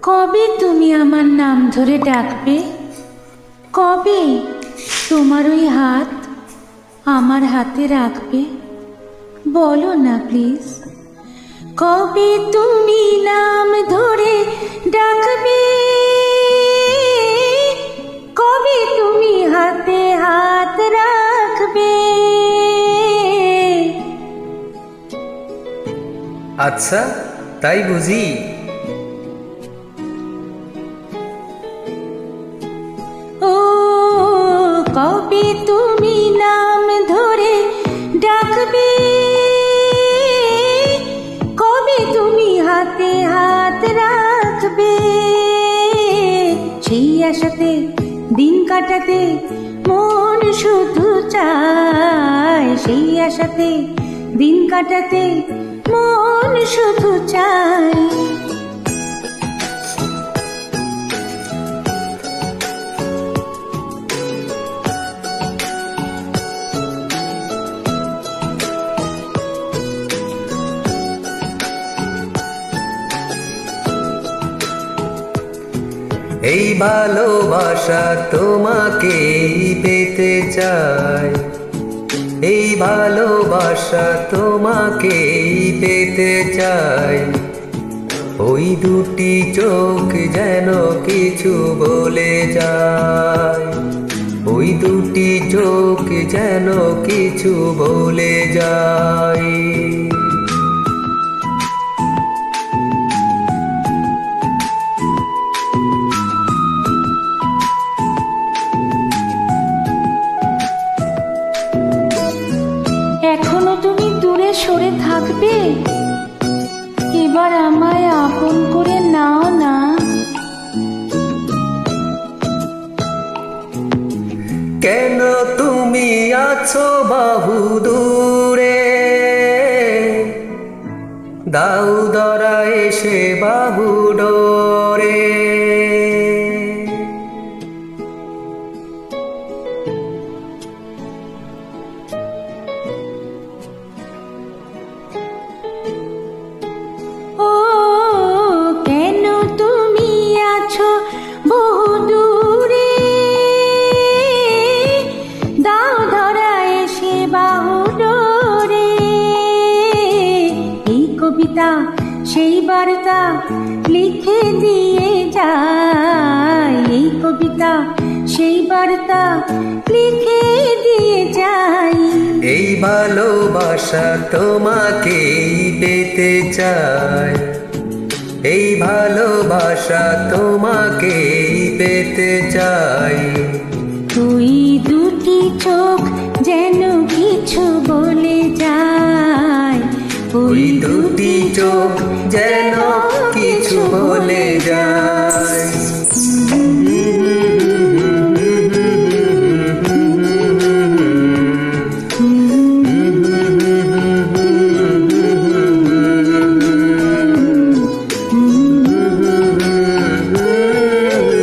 কবে তুমি আমার নাম ধরে ডাকবে? কবে তোমার ওই হাত আমার হাতে রাখবে? বলো না প্লিজ, কবে তুমি নাম ধরে ডাকবে? কবে তুমি হাতে হাত রাখবে? আচ্ছা, তাই বুঝি? ও কবে তুমি নাম ধরে ডাকবে? কবে তুমি হাতে হাত রাখবে? সেই আশাতে দিন কাটাতে মন শুধু চায়, সেই আশাতে দিন কাটাতে মন শুধু চায়। এই ভালোবাসা তোমাকেই পেতে চাই, এই ভালোবাসা তোমাকেই পেতে চাই। ওই দুটি চোখ যেন কিছু বলে যায়, ওই দুটি চোখ যেন কিছু বলে যায়। এখনো তুমি দূরে সরে থাকবে? এবার আমায় আপন করে নাও না। কেন তুমি আছো বাহু দূরে, দাও ধরা এসে বাহু ডোরে। ও কেন তুমি আছো বহু দূরে, দাও ধরা এসে বাহু ডোরে। এই কবিতা সেই বার্তা লিখে দিয়ে যায়, এই কবিতা সেই বার্তা লিখে দিয়ে যায়। এই ভালোবাসা তোমাকেই পেতে চাই, এই ভালোবাসা তোমাকেই পেতে চাই। তুই দুটি চোখ যেন কিছু বলে যায়, ওই দুটি চোখ যেন